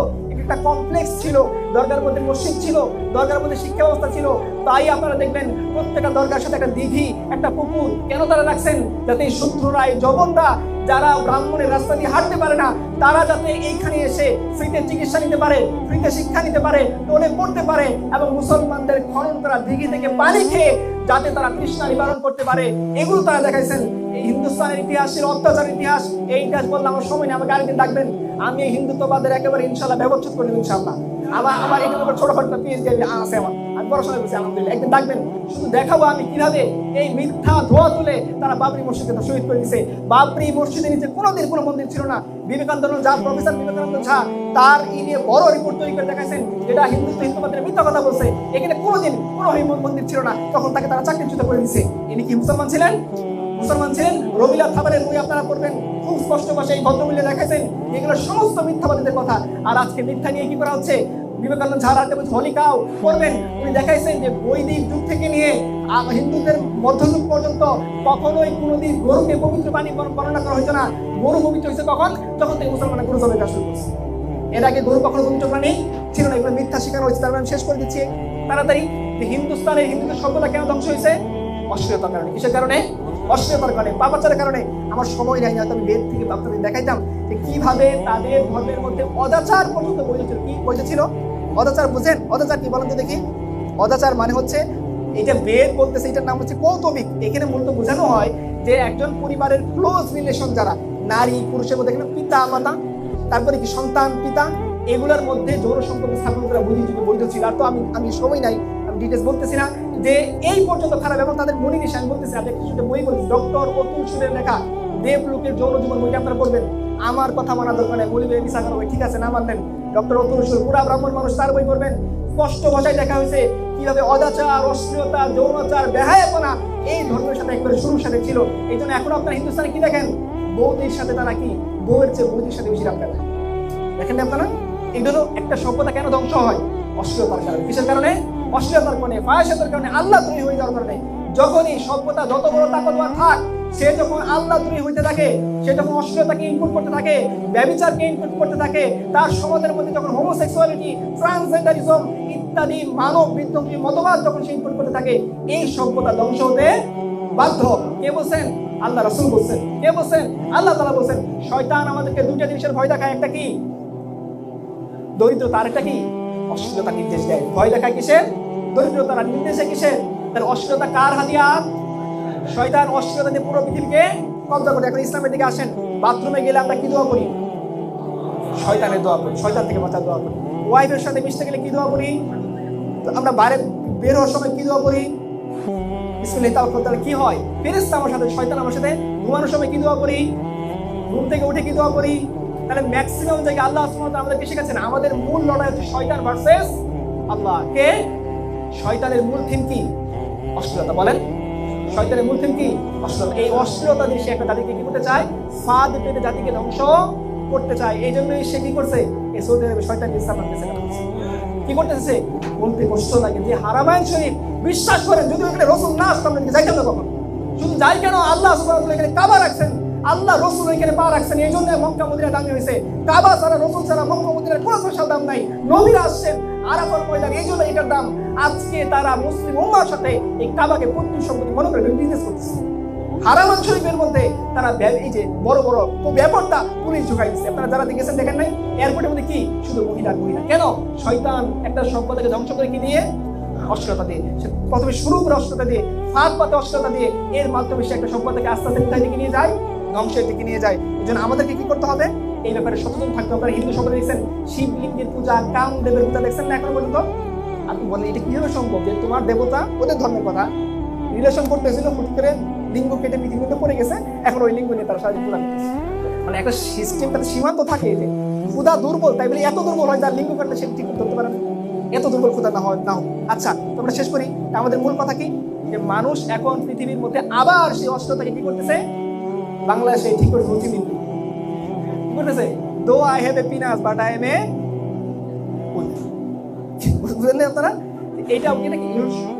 একটা কমপ্লেক্স ছিল। দরগার মধ্যে মসজিদ ছিল, দরগার মধ্যে শিক্ষা ব্যবস্থা ছিল। তাই আপনারা দেখবেন প্রত্যেকটা দরগার সাথে একটা দিঘি, একটা পুকুর। কেন তারা রাখছেন? যাতে শূদ্ররা, জবনরা, যারা ব্রাহ্মণের রাস্তা দিয়ে হাঁটতে পারে না, তারা যাতে এইখানে এসে ফ্রিতে চিকিৎসা নিতে পারে, ফ্রিতে শিক্ষা নিতে পারে, টোলে পড়তে পারে, এবং মুসলমানদের খনন করা দিঘি থেকে পানি খেয়ে যাতে তারা তৃষ্ণা নিবারণ করতে পারে। এগুলো তারা দেখাইছেন। এই হিন্দুস্তানের ইতিহাস ছিল অত্যাচার ইতিহাস। এই ইতিহাস বললে আমার সময় নেই, আমাকে আরেকদিন ডাকবেন। আমি এই হিন্দুত্ববাদের একেবারে ইনশাল্লাহ ব্যবচ্ছেদ করে দেবো ইনশাল্লাহ। আমার এটার উপর ছোটখাটো পিএইচডি আছে আমার, আমি পড়াশোনা করছি আলহামদুলিল্লাহ। একদিন ডাকবেন, শুধু দেখাবো আমি কিভাবে এই মিথ্যা ধোয়া তুলে তারা বাবরি মসজিদকে শহীদ করে দিয়েছে। বাবরি মসজিদের নিচে কোনোদিন কোনো মন্দির ছিল না। বিবেকানন্দ ঝা, প্রফেসর বিবেকানন্দ ঝা তার নিয়ে বড় রিপোর্ট তৈরি করে দেখাইছেন যেটা হিন্দুত্ববাদের মিথ্যা কথা বলছে। এখানে কোনোদিন কোনো মন্দির ছিল না, তখন তাকে তারা চাকরিচ্যুত করে দিয়েছে। ইনি কি মুসলমান ছিলেন? মুসলমান ছিলেন। রবিলাত থাবারের বই আপনারা পড়বেন, খুব স্পষ্ট ভাষায় এই ভদ্রমূল্যে দেখাইছেন এগুলো সমস্ত মিথ্যাবাদীদের কথা। আর আজকে মিথ্যা নিয়ে কি করা হচ্ছে? বিবেকানন্দ ঝাড়াতে হোলিকাও পড়বেন, উনি দেখাইছেন যে বৈদিক যুগ থেকে নিয়ে হিন্দুদের মধ্যযুগ পর্যন্ত কখনোই কোনোদিন গরুকে পবিত্র পানি বর্ণনা করা হয়েছে না। গরু পবিত্র হয়েছে কখন? যখন থেকে মুসলমানরা গরু জবাই করা শুরু করছে। এর আগে গরু কখনো পবিত্র প্রাণী ছিল না। এগুলো মিথ্যা শিকার হয়েছে। তার আমি শেষ করে দিচ্ছি তাড়াতাড়ি যে হিন্দুস্তানের হিন্দুদের সভ্যতা কেন ধ্বংস হয়েছে? অশ্লীলতার কারণে। কিসের কারণে? অশ্লীলতার কারণে, পাপাচারের কারণে। আমার সময় নাই, আমি বেদ থেকে আপনাদের দেখাইতাম যে কিভাবে তাদের ধর্মের মধ্যে অদাচার পর্যন্ত বৈধ ছিল। কি বৈধ ছিল? অদাচার। বুঝেন অদাচার কি? বলেন তো দেখি। অদাচার মানে হচ্ছে, এটা বেদ বলতেছে, এটার নাম হচ্ছে কৌতুবিক। এখানে মূলত বোঝানো হয় যে একজন পরিবারের ক্লোজ রিলেশন যারা নারী পুরুষের মধ্যে, এখানে পিতা মাতা, তারপরে কি সন্তান পিতা, এগুলোর মধ্যে যৌন সম্পর্ক স্থাপন করা বৈধ ছিল। আর তো আমি সময় নাই, আমি ডিটেলস বলতেছি না যে এই পর্যন্ত খারাপ। এবং তাদের মনি নিশান বলতেছে, আপনি একটা বই বলছি, ডক্টর অতুল সুরের লেখা দেবলোকের যৌন জীবন বইটা আপনারা পড়বেন। আমার কথা মানা দরকার নেই, বলিবে মিশা করা ঠিক আছে, না মানলেন ডক্টর অতুল সুর, পুরা ব্রাহ্মণ মানুষ, তার বই পড়বেন। স্পষ্ট ভাষায় দেখা হয়েছে কিভাবে অদাচার, অশ্লীলতা, যৌনাচার, বেহায়াপনা এই ধর্মের সাথে একবারে শুরুর সাথে ছিল। এই জন্য এখন আপনারা হিন্দুস্তানে কি দেখেন? বৌদির সাথে তারা কি, বউয়ের চেয়ে বৌদির সাথে বেশি রাখতে পারে। দেখেন আপনারা, এগুলো একটা সভ্যতা কেন ধ্বংস হয়? অশ্লীলতার কারণে। কিসের কারণে? অশ্লীলতার কারণে, ফাহিশাতের কারণে, আল্লাহ দ্রোহী হয়ে যাওয়ার কারণে। যখনই সভ্যতা যত বড় তাকতওয়ার থাক, সে যখন আল্লাহ দ্রোহী হইতে থাকে, সে যখন অশ্লীলতাকে ইনপুট করতে থাকে, ব্যভিচারকে ইনপুট করতে থাকে, তার সমাজের মধ্যে যখন হোমোসেক্সুয়ালিটি, ট্রান্সজেন্ডারিজম ইত্যাদি মানব বিদ্রোহী মতবাদ যখন সে ইনপুট করতে থাকে, এই সভ্যতা ধ্বংস হতে বাধ্য। কে বলছেন? আল্লাহ রাসূল বলছেন। কে বলছেন? আল্লাহ তাআলা বলছেন। শয়তান আমাদেরকে দুইটা জিনিসের ভয় দেখায়, একটা কি? দরিদ্রতা, আর একটা কি? অশ্লীলতা নির্দেশ দেয়। ভয় দেখায় কিসের? দরিদ্রতার। নির্দেশে কিসের? তার অশ্লীলতা কার হাতিয়ার? শয়তান অশ্লীলতা দিয়ে পুরো পৃথিবীকে কব্জা করে। এখন ইসলামের দিকে আসেন, বাথরুমে গেলে আমরা কি দোয়া করি? শয়তানের দোয়া করি, শয়তান থেকে বাঁচার দোয়া করি। ওয়াইফের সাথে মিশতে গেলে কি দোয়া করি? আমরা বাইরে বের হওয়ার সময় কি দোয়া করি? বিসমিল্লাহ তাওয়াক্কাল। তাহলে কি হয়? ফেরেশতা আমার সাথে, শয়তান আমার সাথে। ঘুমানোর সময় কি দোয়া করি? ঘুম থেকে উঠে কি দোয়া করি? তাহলে ম্যাক্সিমাম জায়গায় আল্লাহ সুবহানাহু ওয়া তাআলা আমাদেরকে শেখাচ্ছেন আমাদের মূল লড়াই হচ্ছে শয়তান ভার্সেস আল্লাহ। কে? শয়তানের মূল থিম কি? অশ্লীলতা। বলেন, শয়তানের মূল থিম কি? অশ্লীলতা। এই অশ্লীলতা দিয়ে সে একটা জাতিকে কি করতে চায়? ফাঁদ পেতে জাতিকে ধ্বংস করতে চায়। এই জন্যই সে কি করছে? এই সৌদি আরবে শয়তান ইসলাম আনতেছে। কি করতেছে বলতে কষ্ট লাগে যে হারামাইন শরীফ বিশ্বাস করেন যদি ওখানে রসুল না আসতাম না যাইতাম না কখন। শুধু যাই কেন আল্লাহ সুবহানাহু ওয়া তাআলা এখানে কাবা রাখছেন, আল্লাহ রসুল এখানে পা রাখছেন, এই জন্য মক্কা মদিনা দামি হয়েছে। কাবা ছাড়া রসুল ছাড়া মক্কা মদিনার কোনো স্পেশাল দাম নাই। নবীরা আসছেন আরাফার ময়দান, এই জন্য এটার দাম। আজকে তারা মুসলিম উম্মার সাথে এই কাবাকে পৈতৃক সম্পত্তি মনে করে বিজনেস করতেছে। হারামান শরীফের মধ্যে তারা এই যে বড় বড় ব্যাপারটা পুলিশ ঢুকাই দিচ্ছে। আপনারা যারা দেখেছেন দেখেন নাই, এয়ারপোর্টের মধ্যে কি শুধু মহিলা মহিলা। কেন? শয়তান একটা সম্পদকে ধ্বংস করে কি দিয়ে? অশ্লীলতা দিয়ে। সে প্রথমে শুরু করে অশ্লীলতা দিয়ে, ফাঁদ পাতে অশ্লীলতা দিয়ে, এর মাধ্যমে সে একটা সম্পদকে আস্তে আস্তে কোথায় দিকে নিয়ে যায়? ধ্বংসের দিকে নিয়ে যায়। এই জন্য আমাদেরকে কি করতে হবে? এই ব্যাপারে সচেতন থাকতে হবে। হিন্দু সম্পদ দেখছেন, শিবলিঙ্গের পূজা, কামদেবের পূজা দেখছেন না এখনো পর্যন্ত? আপনি বলেন এটা কিভাবে সম্ভব যে তোমার দেবতা ওদের ধর্মের কথা রিলেশন করতেছিল, হুট করে লিঙ্গ কেটে পৃথিবীতে পড়ে গেছে, এখন ওই লিঙ্গ নিয়ে তারা সাহায্য পূজা করতেছে। মানে একটা সিস্টেম, তাদের সীমান্ত থাকে যে ক্ষুধা দুর্বল, তাই বলে এত দুর্বল হয় যার লিঙ্গ কাটলে সে ঠিক করতে পারে না। এত দুর্বল ক্ষুধা না হয় না হোক। আচ্ছা, তোমরা শেষ করি। আমাদের মূল কথা কি? যে মানুষ এখন পৃথিবীর মধ্যে আবার সেই অস্ত্রটাকে কি করতেছে? বাংলাদেশে ঠিক করে রুচি মিল কি করতেছে? Though I have a penis but I am a, বুঝলেন আপনারা? এইটা এটা কি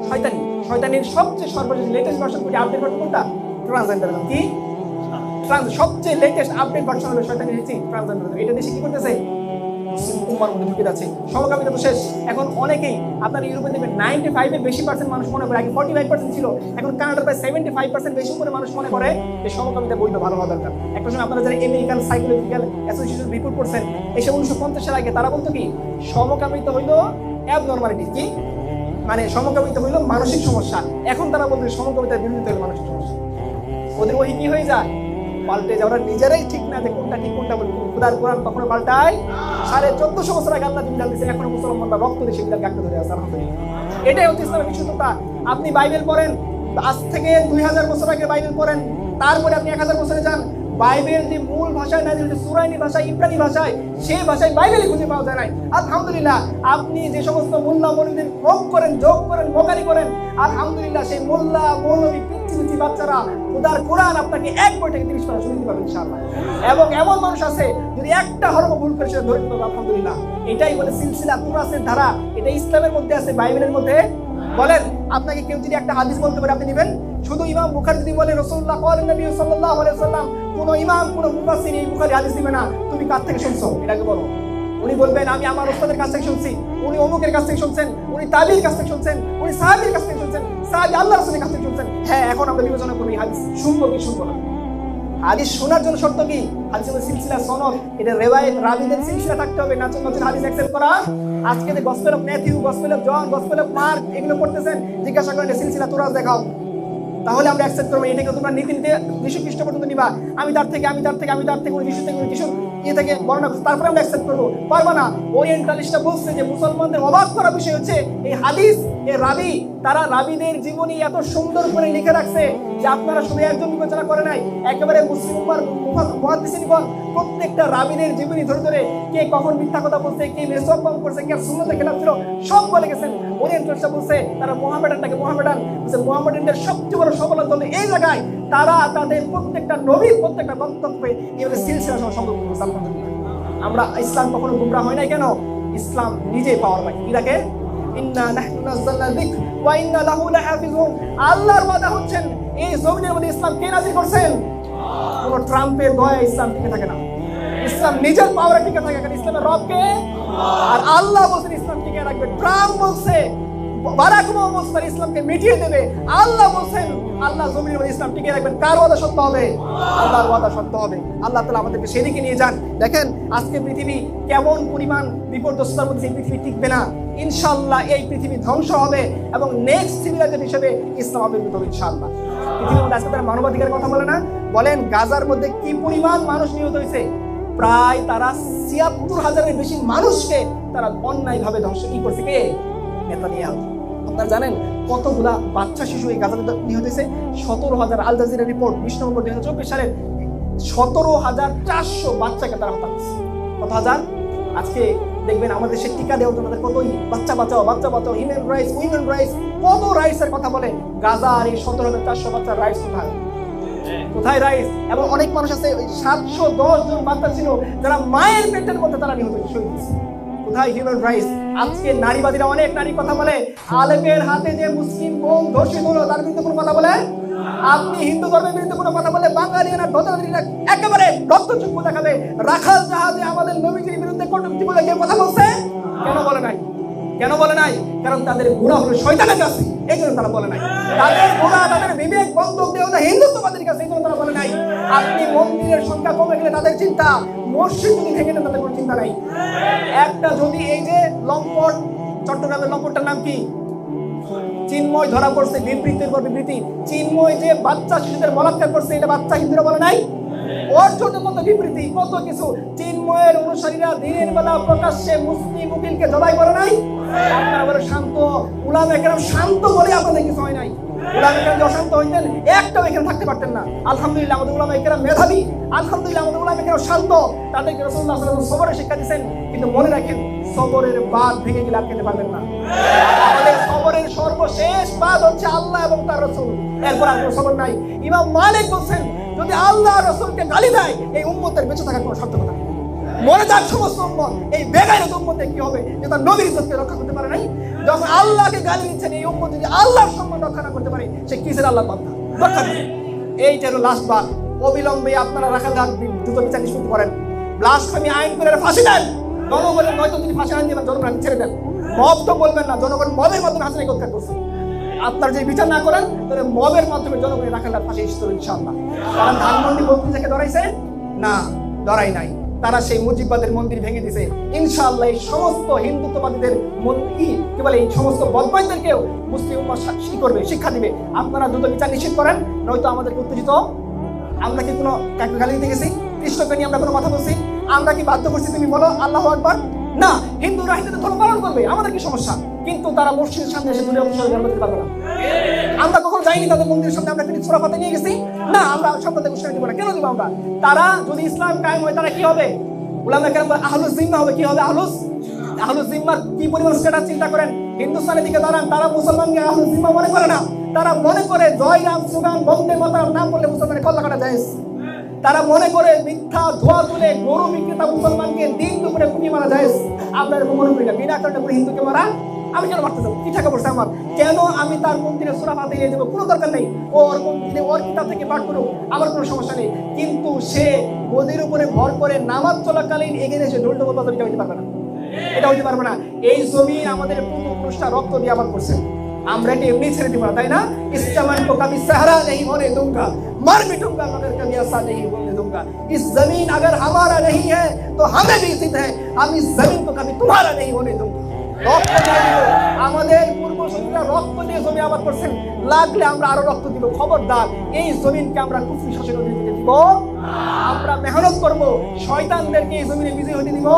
শয়তানি, শয়তানির সবচেয়ে সর্বশেষ লেটেস্ট ভার্সন কোনটা? আপডেট ভার্সন কোনটা? ট্রান্সজেন্ডার কি সবচেয়ে লেটেস্ট আপডেট ভার্সন হলো শয়তানির ট্রান্সজেন্ডার। এটা দেশে কি করতেছে? উম্মার মধ্যে ঢুকে যাচ্ছে। সমকামিতা তো শেষ। এখন অনেকেই আপনার ইউরোপে দেখবেন 95 এর বেশি পার্সেন্ট মানুষ মনে করে, আগে 45% ছিল, এখন কানাডার প্রায় 75% বেশি করে মানুষ মনে করে যে সমকামিতা বৈধ, ভালো হওয়া দরকার। একটা সময় আপনারা যারা আমেরিকান সাইকোলজিক্যাল অ্যাসোসিয়েশন রিপোর্ট করছেন, এসে 1950 এর আগে তারা বলতো কি সমকামিতা হইল অ্যাবনরমালিটি, কি মানে সমকামিতা হইল মানসিক সমস্যা। এখন তারা বলছে সমকামিতার বিরোধিতা হইল মানসিক সমস্যা। ওদের ওই কি হয়ে যায়? পাল্টে যায়। ওরা নিজেরাই ঠিক না যে কোনটা ঠিক কোনটা বলবো। খুদার কোরআন কখনো পাল্টায় 1450 বছর আগে আল্লাহ বিধান দিয়েছেন, এখনো মুসলমানরা রক্ত দিয়ে সেগুলো গাঁটতে ধরে আছে। আলহামদুলিল্লাহ, এটাই হচ্ছে ইসলামের বিশুদ্ধতা। আপনি বাইবেল পড়েন, আজ থেকে 2000 বছর আগে বাইবেল পড়েন, তারপরে আপনি 1000 বছরে যান, বাইবেল যে মূল ভাষায় না, যে সুরাইনি ভাষায়, ইব্রানি ভাষায়, সেই ভাষায় বাইবেলে খুঁজে পাওয়া যায় নাই। আলহামদুলিল্লাহ, আপনি যে সমস্ত মোল্লা মৌলবীদের ভোগ করেন, যোগ করেন, মোকারি করেন, আলহামদুলিল্লাহ সেই মোল্লা মৌলবী পিচ্ছি বাচ্চারা খুদার কোরআন আপনাকে এক বই থেকে 30 পারা শুনে দিতে পারবে ইনশাআল্লাহ। এবং এমন মানুষ আছে যদি একটা হরফ ভুল করে সেটা ধরে নিতে হবে। আলহামদুলিল্লাহ, এটাই বলে সিলসিলা তুরাসের ধারা। এটা ইসলামের মধ্যে আছে, বাইবেলের মধ্যে। বলেন আপনাকে কেউ যদি একটা হাদিস বলতে পারে আপনি নেবেন? শুধু ইমাম বুখারী যদি বলে রাসূলুল্লাহ নবী সাল্লাল্লাহু আলাইহি ওয়াসাল্লাম, কোন ইমাম কোন মুফাসসির এই বুখারী হাদিস দিবে না, তুমি কার থেকে শুনছো এটাকে বলো। উনি বলবেন আমি আমার ওস্তাদের কাছ থেকে শুনছি, উনি অমুকের কাছ থেকে শুনছেন, উনি তাবিঈর কাছ থেকে শুনছেন, উনি সাহাবীর কাছ থেকে শুনছেন, সাহাবী আল্লাহর রাসূলের কাছ থেকে শুনছেন। হ্যাঁ, এখন আমরা বিবেচনা করব এই হাদিস শুনবো কি শুনবো না। হাদিস শোনার জন্য শর্ত কি? হাদিসের সিলসিলা সনদ, এটা রিওয়ায়াত রাবীদের সিলসিলা থাকতে হবে। নাচন নাচন হাদিস অ্যাকসেপ্ট করা। আজকে যে gospel of Matthew, gospel of John, gospel of Mark এগুলো পড়তেছেন, জিজ্ঞাসা করেন সিলসিলা তুরাস দেখাও, তাহলে আমরা অ্যাকসেপ্ট করবো। এটাকে তোমরা নীতিতে যীশু খ্রিস্ট পর্যন্ত নিবা, আমি তার থেকে যীশু থেকে যীশুর থেকে বর্ণনা, তারপরে আমরা অ্যাকসেপ্ট করবো। পারবা না। ওরিয়েন্টালিস্টরা বলছে যে মুসলমানদের অবাক করা বিষয় হচ্ছে এই হাদিস, এই রাবী, তারা রাবীদের জীবনী এত সুন্দর করে লিখে রাখছে যে আপনারা শুধু একজন বিবেচনা করে নাই, একেবারে মুসলিম উম্মার মুহাদ্দিসিনগণ প্রত্যেকটা রাবীদের জীবনী ধরে ধরে কে কখন মিথ্যা কথা বলছে, কে মেসওয়াক পান করছে, কে সুন্নতে খেলাফ ছিল, সব বলে গেছেন। ওরিয়েন্টালিস্টরা বলছে তারা মুহাম্মাডানদের সবচেয়ে বড় সফলতা হলো এই জায়গায় তারা তাদের প্রত্যেকটা নবীর প্রত্যেকটা বক্তব্যে এইভাবে সিলসিলা সহ সংগ্রহ করছে। আলহামদুলিল্লাহ, আমরা ইসলাম কখনো গুমরা হয় নাই। কেন? ইসলাম নিজেই পাওয়ার পায়। কি রাখে? ইন্না নাহনু নাযালনা যিকর ওয়া ইন্না লাহু লাহাফিজুন। আল্লাহর ওয়াদা হচ্ছেন এই জমিনের মধ্যে ইসলাম কে নাযিল করছেন? কোন ট্রাম্পের দয়ায় ইসলাম টিকে থাকে না, ইসলাম নিজের পাওয়ারে টিকে থাকে। কারণ ইসলামের রব কে? আর আল্লাহ বলছেন ইসলাম টিকে রাখবে। ট্রাম্প বলছে বারাক ওবামা ইসলামকে মিটিয়ে দেবে, আল্লাহ বলছেন আল্লাহ জমিনের মধ্যে ইসলাম টিকে রাখবেন। কার ওয়াদা সত্য হবে? আল্লাহর ওয়াদা সত্য হবে। আল্লাহ তাআলা আমাদেরকে সেদিকে নিয়ে যান। দেখেন আজকে পৃথিবী কেমন পরিমাণ বিপর্যস্ততার মধ্যে, এই পৃথিবী টিকবে না ইনশাআল্লাহ। এই পৃথিবী ধ্বংস হবে এবং নেক্সট সিভিলাইজেশন হিসেবে ইসলাম আবির্ভূত হবে ইনশাআল্লাহ। পৃথিবীর মধ্যে আজকে তারা মানবাধিকারের কথা বলে না। বলেন গাজার মধ্যে কি পরিমাণ মানুষ নিহত হয়েছে? প্রায় তারা ৭৬,০০০-এর বেশি মানুষকে তারা অন্যায়ভাবে ধ্বংস করছে। কে? নেতানিয়াহু। আপনারা জানেন কতগুলা বাচ্চা শিশু এই গাজাতে নিহত হয়েছে? ১৭,০০০। আল জাজিরা রিপোর্ট ২০ নভেম্বর ২০২৪ সালের ১৭,৪০০ বাচ্চাকে তারা হত্যা করছে। কত হাজার? আজকে দেখবেন আমাদের দেশে টিকা দেওয়ার জন্য কতই বাচ্চা বাঁচাও, হিউম্যান উইমেন রাইটস, কত রাইটস এর কথা বলে। গাজার এই ১৭,৪০০ বাচ্চার রাইটস কোথায়? কোথায় রাইস? এবং অনেক মানুষ আছে 710 জন বাচ্চা ছিল যারা মায়ের পেটের মধ্যে তারা নিহত শহীদ হয়েছে। কোথায় হিউম্যান রাইটস? আজকে নারীবাদীরা অনেক নারী কথা বলে, আলেমের হাতে যে মুসলিম বোন ধর্ষিত হলো তার বিরুদ্ধে কোনো কথা বলে? আপনি হিন্দু ধর্মের বিরুদ্ধে কোনো কথা বলে বাঙালিরা ধর্মীরা একেবারে রক্তচক্ষু দেখাবে। রাখাল জাহাজে আমাদের নবীজির বিরুদ্ধে কটূক্তি বলে কেউ কথা বলছে? কেন বলে নাই? কেন বলে নাই? কারণ তাদের গোড়া হলো শয়তানের কাছে, এই জন্য তারা বলে নাই। তাদের গোড়া, তাদের বিবেক বন্ধক দেওয়া হিন্দুত্ববাদের কাছে, এই জন্য তারা বলে নাই। আপনি মন্দিরের সংখ্যা কমে গেলে তাদের চিন্তা, মসজিদ যদি ভেঙে দেন তাদের কোনো চিন্তা নাই। একটা যদি এই যে লম্পট, চট্টগ্রামের লম্পটটার নাম কি? চিন্ময় ধরা পড়ছে, বিবৃতির পর বিবৃতি। চিন্ময় যে বাচ্চা শিশুদের বলাৎকার করছে, এটা বাচ্চা হিন্দুরা বলে নাই? ওর জন্য কত বিবৃতি, কত কিছু। চিন্ময়ের অনুসারীরা দিনের বেলা প্রকাশ্যে মুসলিম উকিলকে জবাই করে নাই। আপনারা বলে শান্ত, উলামায়ে কেরাম শান্ত বলে আপনাদের কিছু হয় নাই। উলামায়ে কেরাম যদি অশান্ত হইতেন একটাও এখানে থাকতে পারতেন না। আলহামদুলিল্লাহ আমাদের উলামায়ে কেরাম মেধাবী, আলহামদুলিল্লাহ আমাদের উলামায়ে কেরাম শান্ত, তাদেরকে রাসূলুল্লাহ সাল্লাল্লাহু আলাইহি ওয়াসাল্লাম সবরের শিক্ষা দিয়েছেন। কিন্তু মনে রাখেন, সবরের বাঁধ ভেঙে গেলে আর খেতে পারবেন না। আমাদের সবরের সর্বশেষ বাঁধ হচ্ছে আল্লাহ এবং তার রাসূল, এরপর আর কোনো সবর নাই। ইমাম মালিক বলছেন, যদি আল্লাহ রাসূলকে গালি দেয় এই উম্মতের বেঁচে থাকার কোনো সার্থকতা নেই। মরে যাক সমস্ত উম্মত, এই বেগাইরত উম্মতে কি হবে যে তার নবীর ইজ্জতকে রক্ষা করতে পারে নাই? যখন আল্লাহকে গালি দিচ্ছেন এই উম্মত যদি আল্লাহর সম্মান রক্ষা না করতে পারে, সে কিসের আল্লাহর বান্দা? রক্ষা করবে। এইটা হলো লাস্ট বার। অবিলম্বে আপনারা রাখাল দ্রুত বিচার নিষ্পত্তি করেন, ব্লাসফেমি আইন করে ফাঁসি দেন। জনগণের নয়তো তিনি ফাঁসি আইন দেবেন, জনগণ ছেড়ে দেন। মব তো বলবেন না, জনগণ মবের মাধ্যমে হাসিনাকে উৎখাত করছে। আপনার যদি বিচার না করেন তাহলে মবের মাধ্যমে জনগণের রাখালরা ফাঁসি ইস্তুল ইনশাআল্লাহ। কারণ ধানমন্ডি মন্ত্রী যাকে ধরাইছে না, ধরাই নাই, তারা সেই মুজিববাদের মন্দির ভেঙে দিছে। ইনশাআল্লাহ এই সমস্ত হিন্দুত্ববাদীদের কি বলে, এই সমস্ত বদমাইশদেরকেও মুসলিম উম্মাহ সাক্ষী করবে, শিক্ষা দিবে। আপনারা দ্রুত বিচার নিশ্চিত করেন, নয়তো আমাদেরকে উত্তেজিত। আমরা কি কোনো গালি দিতে গেছি? কৃষ্ণকে নিয়ে আমরা কোনো কথা বলছি? আমরা কি বাধ্য করছি তুমি বলো আল্লাহু আকবার? না, হিন্দুরা হিন্দুদের ধর্ম পালন করবে, আমাদের কি সমস্যা? কিন্তু তারা মসজিদের সামনে এসে দূরে অবসর করতে পারবে না। আমরা কখনো যাইনি তাদের মন্দিরের সামনে, আমরা কিন্তু সূরা ফাতিহা নিয়ে গেছি না, আমরা সম্পদে ঘোষণা দিব না। কেন দিব আমরা? তারা যদি ইসলাম কায়েম হয় তারা কি হবে? উলামায়ে কেরাম আহলুস জিম্মাহ হবে। কি হবে? আহলুস জিম্মার কি পরিমাণ স্ট্যাটাস চিন্তা করেন। হিন্দুস্তানের দিকে দাঁড়ান, তারা মুসলমানকে আহলুস জিম্মাহ মনে করে না। তারা মনে করে জয়রাম, সুগান, বন্দে মাতরম নাম বললে মুসলমানের কল্লা কাটা যায়। তারা মনে করে মিথ্যা ধোয়া তুলে গরু বিক্রেতা মুসলমানকে দিন দুপুরে কুপিয়ে মারা যায়। আপনার মনে করি না বিনা কারণে হিন্দুকে মারা? আমি কেন মারতে যাবো? কি টাকা পড়ছে আমার? কেন আমি তার মন্দিরে সূরা ফাতিহা দিয়ে দেবো? কোনো দরকার নেই। ওর মন্দিরে ওর কিতাব থেকে পাঠ করুক, আমার কোনো সমস্যা নেই। কিন্তু সে গদির উপরে ভর করে নামাজ চলাকালীন এগিয়ে এসে ঢোল ঢোল বাজাতে হইতে পারবে না, এটা হইতে পারবে না। এই জমিন আমাদের পূর্বপুরুষরা রক্ত দিয়ে আবাদ করছে, আমরা এটা এমনি ছেড়ে দিব না, তাই না? इस चमन को कभी सहरा नहीं होने दूंगा, मर मिटूंगा मगर कभी ऐसा नहीं होने दूंगा। इस जमीन अगर हमारा नहीं है तो हमें भी जिद है, हम इस जमीन को कभी तुम्हारा नहीं होने दूंगा। রক্ত দিয়ে দিব, আমাদের পূর্বসূরীরা রক্ত দিয়ে জমি আবাদ করছেন, লাগলে আমরা আরো রক্ত দিব। খবরদার, এই জমিনকে আমরা কুফরি শাসনের অধীনে দিতে দিব। আমরা মেহনত করব, শয়তানদেরকে এই জমিনে বিজয়ী হতে দিব।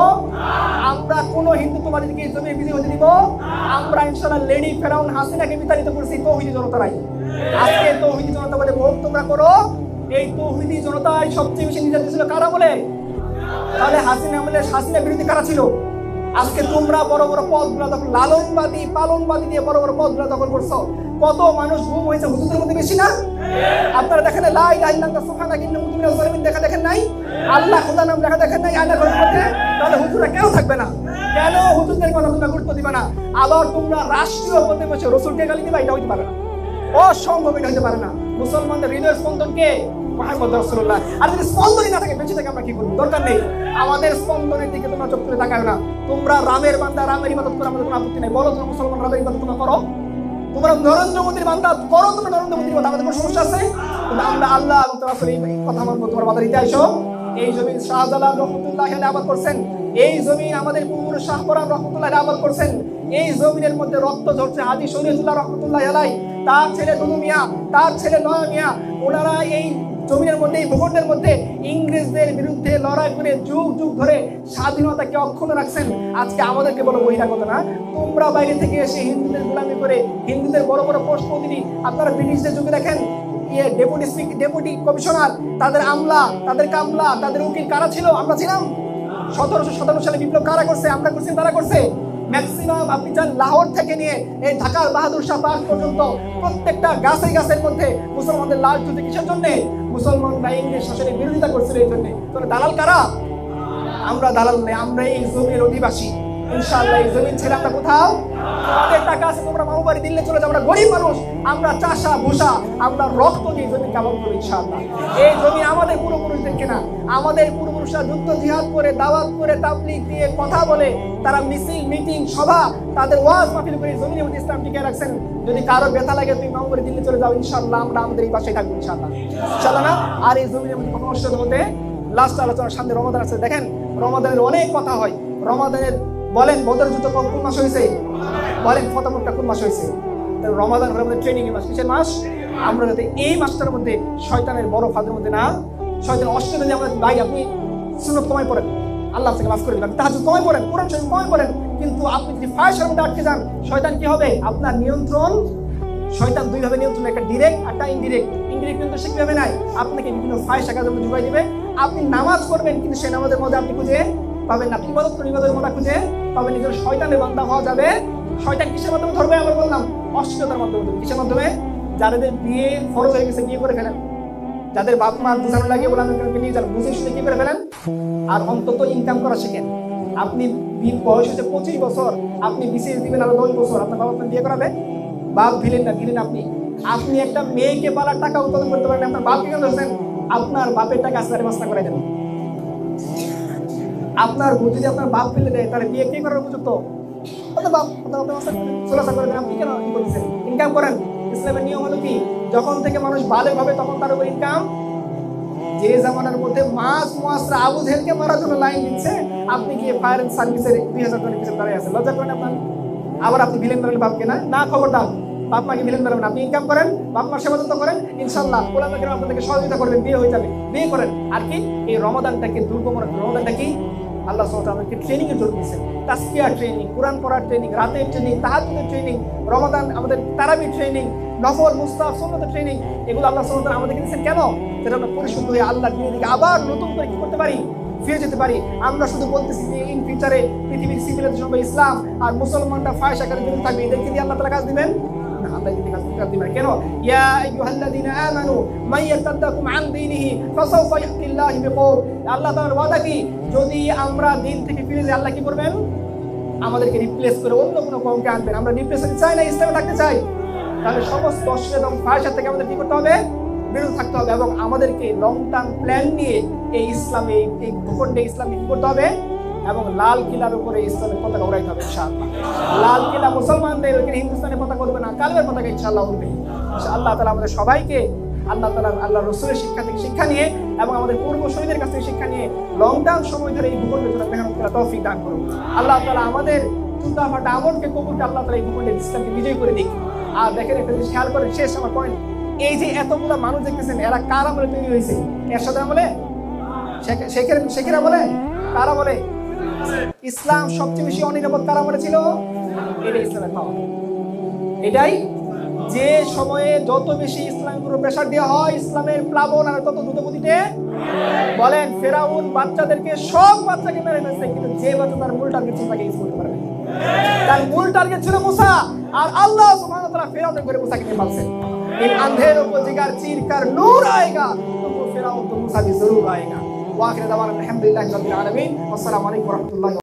আমরা কোন হিন্দুত্ববাদীকে এই জমিনে বিজয়ী হতে দিব। আমরা ইনশাআল্লাহ লেডি ফেরাউন হাসিনাকে বিতাড়িত করছি তৌহিদি জনতারাই। আজকে তৌহিদি জনতা বলে ভোট তোমরা করো। এই তৌহিদি জনতাই সবচেয়ে বেশি নির্যাতিত ছিল কারা বলে? তাহলে হাসিনা বিরোধী কারা ছিল? আজকে তোমরা বড় বড় পদগুলো দখল, লালনবাদী পালনবাদী দিয়ে বড় বড় পদগুলো দখল করছো। কত মানুষ গুম হয়েছে হুজুরদের মধ্যে বেশি না? আপনারা দেখেন লা ইলাহা ইল্লাল্লাহ সুবহানাকা ইন্নী কুনতু মিনাজ জালিমিন দেখা দেখেন নাই? আল্লাহ খোদা নাম দেখা দেখেন নাই আয়না ঘরের মধ্যে? তাহলে হুজুররা কেন থাকবে না? কেন হুজুরদের কথা তোমরা গুরুত্ব দিবে না? আবার তোমরা রাষ্ট্রীয় পদে বসে রাসূলকে গালি দিবা, এটা হইতে পারে না, অসম্ভব, এটা হইতে পারে না। মুসলমানদের হৃদয়ের স্পন্দন কে? মুহাম্মদ রাসূলুল্লাহ। আর যদি স্পন্দনই না থাকে বেঁচে থেকে আমরা কি করব? দরকার নেই, আমাদের স্পন্দনের দিকে তোমরা চোখ তুলে তাকাও না। তোমরা রামের বান্দা, রামের ইবাদত করো, আমাদের কোনো আপত্তি নাই। বলো তোমরা মুসলমান, রামের ইবাদত তোমরা করো। তোমরা নরেন্দ্র মোদীর বান্দা করো, তোমরা নরেন্দ্র মোদীর বান্দা, আমাদের কোনো সমস্যা আছে? আমরা আল্লাহ এবং তার রাসূলের কথা মানবো। তোমার বাধা দিতে আইছো? এই জমিন শাহজালাল রহমাতুল্লাহ আলাইহি আবাদ করছেন, এই জমিন আমাদের পূর্বপুরুষ শাহপরান রহমাতুল্লাহ আলাইহি আবাদ করছেন। এই জমিনের মধ্যে রক্ত ঝরছে হাজী শরীয়তুল্লাহ রহমাতুল্লাহ আলাইহি, তার ছেলে দুদু মিয়া, তার ছেলে নয়া মিয়া। ওনারা এই জমিনের মধ্যে, এই ভূখণ্ডের মধ্যে ইংরেজদের বিরুদ্ধে লড়াই করে যুগ যুগ ধরে স্বাধীনতাকে অক্ষুণ্ণ রাখছেন। আজকে আমাদেরকে বলো বহিরাগত না? তোমরা বাইরে থেকে এসে হিন্দুদের গোলামি করে হিন্দুদের বড় বড় পোস্ট প্রতিনিধি, আপনারা ব্রিটিশদের যুগে দেখেন ডেপুটি কমিশনার, তাদের আমলা, তাদের কামলা, তাদের উকিল কারা ছিল? আমরা ছিলাম। 1757 সালে বিপ্লব কারা করছে? আমরা করছি, তারা করছে। ম্যাক্সিমাম আপনি যান লাহোর থেকে নিয়ে এই ঢাকার বাহাদুর শাহ পার্ক পর্যন্ত প্রত্যেকটা গাছের মধ্যে মুসলমানদের লাশ ঝুলছে কিসের জন্য? মুসলমানরা ইংরেজ শাসনের বিরোধিতা করছিল এই জন্য। তাহলে দালাল কারা? আমরা দালাল নই, আমরা এই জমির অধিবাসী। ইনশাআল্লাহ এই জমিন ছেড়ে আমরা কোথাও, আমাদের টাকা আছে তোমরা মামু বাড়ি দিল্লি চলে যাও, আমরা গরিব মানুষ, আমরা চাষা ভুষা, আমরা রক্ত দিয়ে জমি কামাল করবো ইনশাআল্লাহ। এই জমি আমাদের পূর্বপুরুষদের কেনা, আমাদের পূর্বপুরুষরা যুদ্ধ জিহাদ করে, দাওয়াত করে, তাবলীগ দিয়ে কথা বলে, তারা মিছিল মিটিং সভা, তাদের ওয়াজ মাহফিল করে জমিনের মধ্যে ইসলাম টিকে রাখছেন। যদি কারো ব্যথা লাগে তুমি মামু বাড়ি দিল্লি চলে যাও, ইনশাআল্লাহ আমরা আমাদের এই বাসায় থাকবো ইনশাআল্লাহ, ইনশাআল্লাহ না। আর এই জমিনের মধ্যে কোনো অসুবিধা হতে, লাস্ট আলোচনার সামনে রমাদান আছে, দেখেন রমাদানের অনেক কথা হয়। রমাদানের বলেন বদর যুদ্ধ কোন মাস হয়েছে? বলেন ফতেহমক্কা কোন মাস হয়েছে? রমাদান হলো আমাদের ট্রেনিং এর মাস। কিসের মাস? আমরা যাতে এই মাসটার মধ্যে শয়তানের বড় ফাঁদের মধ্যে না, শয়তান অষ্টমে যে আমরা ভাই আপনি সুন্নত কমাই পড়েন, আল্লাহ থেকে মাফ করে দিবেন, তাহাজ্জুদ কমাই পড়েন, কোরআন শরীফ কমাই পড়েন, কিন্তু আপনি যদি ফাহিশের মধ্যে আটকে যান, শয়তান কি হবে? আপনার নিয়ন্ত্রণ, শয়তান দুই ভাবে নিয়ন্ত্রণ, একটা ডিরেক্ট একটা ইনডিরেক্ট। ইনডিরেক্ট নিয়ন্ত্রণ সে কিভাবে নাই? আপনাকে বিভিন্ন ফাহিশ কাজের মধ্যে ঢুকাই দিবে। আপনি নামাজ পড়বেন কিন্তু সেই নামাজের মধ্যে আপনি খুঁজে পাবেন না, আপনি ইবাদতের মধ্যে খুঁজে পাবেন। নিজের শয়তানের বান্দা হওয়া যাবে। শয়তান কিসের মাধ্যমে ধরবে? আমরা বললাম অশ্লীলতার মাধ্যমে। কিসের মাধ্যমে? যাদের বিয়ে ফরজ হয়ে গেছে বিয়ে করে ফেলেন, যাদের বাপ মা বুঝানো লাগিয়ে বলে আমাকে নিয়ে যান, বুঝে শুনে কি করে ফেলেন। আর অন্তত ইনকাম করা শিখেন। আপনি বয়স হচ্ছে 25 বছর, আপনি বিসিএস দিবেন আরো 10 বছর, আপনার বাবা আপনার বিয়ে করাবে? বাপ ভিলেন না, ভিলেন আপনি। আপনি একটা মেয়েকে পালার টাকা উৎপাদন করতে পারেন, আপনার বাপকে কেন ধরছেন? আপনার বাপের টাকা আসলে মাস্তা করে দেন। আপনার যদি আপনার বাপ ফেলে দেয় তাহলে বিয়ে কে করার উপযুক্ত? বাপ চলাচল করে দেন, আপনি কেন কি করতেছেন? ইনকাম করেন। ইসলামের নিয়ম হলো কি, যখন থেকে মানুষ বালেগ হবে তখন তার উপর ইনকাম। যে জামানার মধ্যে মাস মুয়াসরা আবু জেহেলকে মারার জন্য লাইন দিচ্ছে, আপনি কি ফায়ার এন্ড সার্ভিসের 2000 টাকা পিছনে দাঁড়িয়ে আছেন? লজ্জা করেন আপনার? আবার আপনি ভিলেন করেন বাপকে না, না খবরদার, বাপ মাকে ভিলেন করেন। আপনি ইনকাম করেন, বাপ মার সেবা যত্ন করেন, ইনশাআল্লাহ ওলামা কেরাম আপনাদেরকে সহযোগিতা করবেন, বিয়ে হয়ে যাবে। বিয়ে করেন। আর কি এই রমাদানটাকে দুর্গম রাখবেন। রমাদানটা কি? আল্লাহ সুবহানাহু ওয়া তাআলা আমাদেরকে ট্রেনিং এর জন্য দিয়েছেন। তাসকিয়া ট্রেনিং, কোরআন পড়ার ট্রেনিং, রাতের ট্রেনিং, তাহাজ্জুদের ট্রেনিং, রমাদান আমাদের তারাবি ট্রেনিং, নফল মুস্তাহাব সুন্নাতের ট্রেনিং। এগুলো আল্লাহ সুবহানাহু ওয়া তাআলা আমাদেরকে দিয়েছেন কেন? যেটা আমরা পরিশুদ্ধ হয়ে আল্লাহর দিনের দিকে আবার নতুন করে কি করতে পারি? ফিরে যেতে পারি। আমরা শুধু বলতেছি যে ইন ফিউচারে পৃথিবীর সিভিলাইজেশন হবে ইসলাম আর মুসলমানরা ফাহিশ আকারে বিরোধী থাকবে, এদেরকে দিয়ে আল্লাহ তাআলা কাজ দিবেন না। আল্লাহ এদেরকে কাজ দিবেন কেন? ইয়া আইয়ুহাল্লাযীনা আমানু মান ইয়ারতাদ্দাকুম আন দীনিহি ফাসাওফা ইয়াতিল্লাহু বিকওম। আল্লাহ তাআলার ওয়াদা কি, যদি আমরা দিন থেকে ফিরে যাই আল্লাহ কি করবেন? আমাদেরকে রিপ্লেস করে অন্য কোনো কওমকে আনবেন। আমরা রিপ্লেস হতে চাই না, ইসলামে থাকতে চাই। তাহলে সমস্ত অশ্লীল এবং ফাহিশ থেকে আমাদের কি করতে হবে? বিরত থাকতে হবে। এবং আমাদেরকে লং টার্ম প্ল্যান নিয়ে এই ইসলামে, এই ভূখণ্ডে ইসলামে কি করতে হবে? এবং লাল কিলার উপরে ইসলামের পতাকা উড়াইতে হবে ইনশাআল্লাহ। লাল কিলা মুসলমানদের, ওইখানে হিন্দুস্তানের পতাকা উঠবে না, কালের পতাকা ইনশাআল্লাহ উঠবে। আল্লাহ তাআলা আমাদের সবাইকে আল্লাহ তাআলা আল্লাহ রাসূলের শিক্ষা থেকে শিক্ষা নিয়ে এবং আমাদের পূর্বসূরীদের কাছ থেকে শিক্ষা নিয়ে লং টার্ম সময় ধরে এই ভূখণ্ডের জন্য মেহনত করার তৌফিক দান করুন। আল্লাহ তাআলা আমাদের চিন্তা ফাটা আমলকে কবুল করে আল্লাহ তাআলা এই ভূখণ্ডে ইসলামকে বিজয় করে দিক। আর দেখেন একটা জিনিস খেয়াল করেন, শেষ আমার পয়েন্ট, এই যে এতগুলো মানুষ দেখতেছেন এরা কার আমলে তৈরি হয়েছে? এরশাদ আমলে? শেখের আমলে? কার আমলে? ইসলাম সবচেয়ে বেশি অনিরাপদ কার আমলে ছিল? এটাই ইসলামের পাওয়া। এটাই যে সময়ে যত বেশি ইসলামের উপর প্রেসার দেওয়া হয়, ইসলামের প্লাবন আর তত দ্রুত গতিতে। বলেন ফেরাউন বাচ্চাদেরকে, সব বাচ্চাকে মেরে ফেলছে, কিন্তু যে বাচ্চা তার মূল টার্গেট ছিল তাকে ইউজ করতে পারবে। তার মূল টার্গেট ছিল মুসা, আর আল্লাহ সুবহানাহু ওয়া তাআলা ফেরাউনের করে মুসাকে নিয়ে মারছেন। इन अंधेरों को जिगर चीर कर नूर आएगा, तो वो फिरौन तो मूसा भी जरूर आएगा। वाखिर दवाना अल्हम्दुलिल्लाहि रब्बिल आलमीन। अस्सलामु अलैकुम व रहमतुल्लाहि